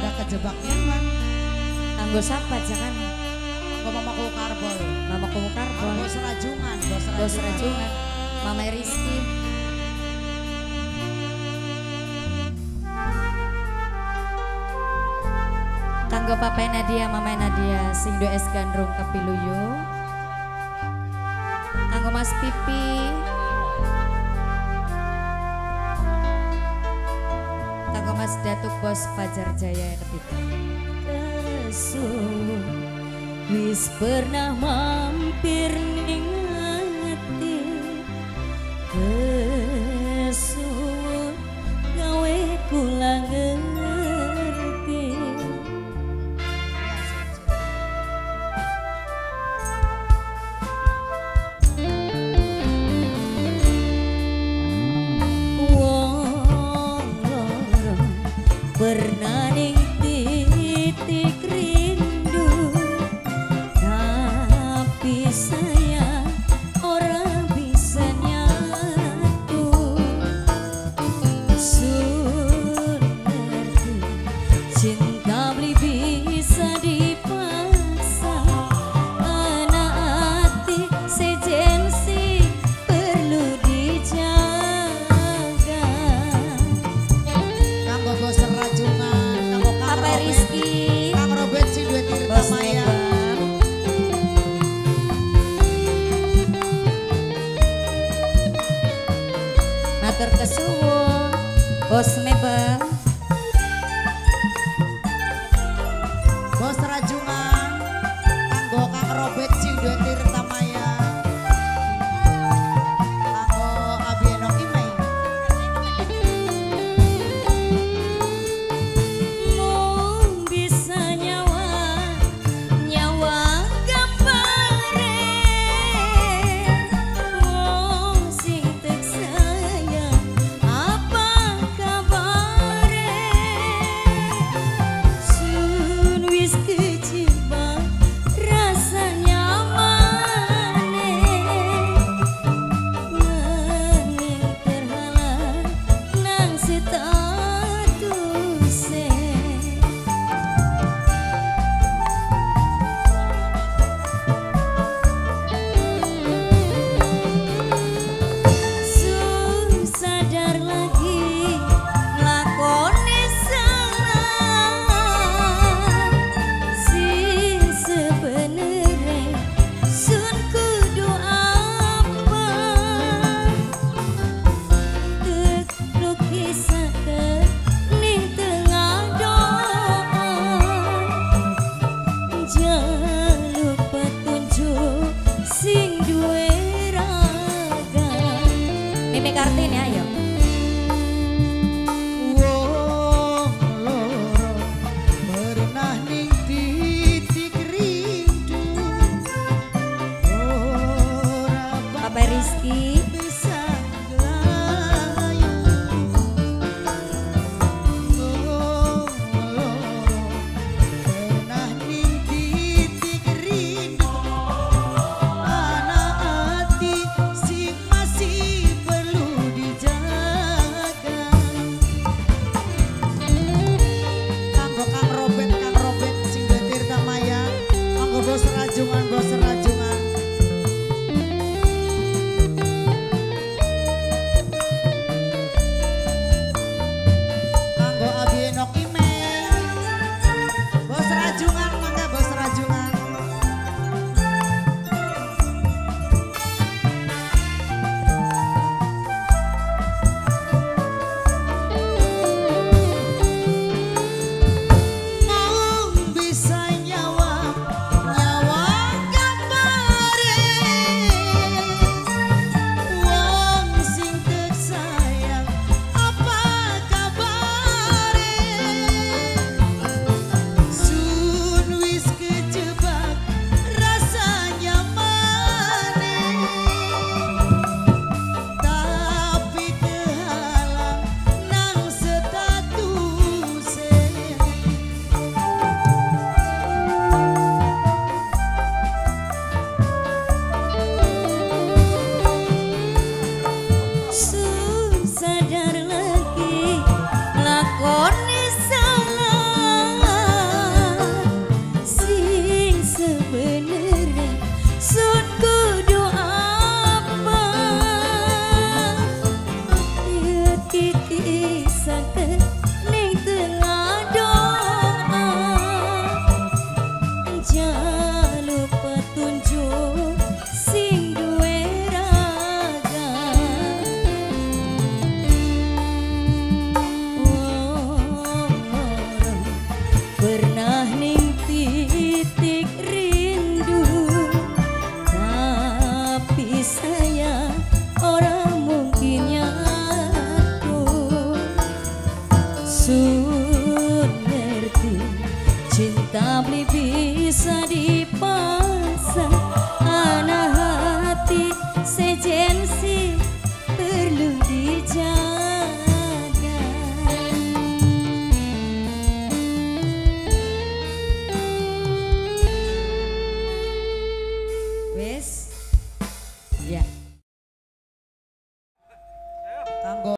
Ada kejebak nyaman. Kanggo sapa jangan. Kok mamaku karbol. Mamaku karbon. Bos rajungan, Bos rajungan. Mama Rizky. Kanggo Papa Nadia, Mama Nadia, sing do es gandrung kepiluyu. Kanggo Mas Pipi. Kanggo Mas Datuk Bos Fajar Jaya ketika. Kesuh wis pernah mampir ning ati. Kesuh gawe kula ngerti. Pernah ning titik rindu, tapi saya orang bisa nyatu. Sunarku cinta beli bisa dipaksa, anak hati sejensi perlu dijaga. Kanggo bos rajungan, kanggo Papa Rizky, Kang Robert si duet Tirta Bos Maya. Nebang. Matur kesuwun Bos Nebang. Bos rajungan, kanggo Kang Robert si duet Tirta Maya. Kanggo Abi Enok Imei. Mung bisa nyawa gambare. Wong sing tek sayang apa kabar? sun ngerti cinta beli bisa dipasang anak hati sejensi perlu dijaga. Wes ya.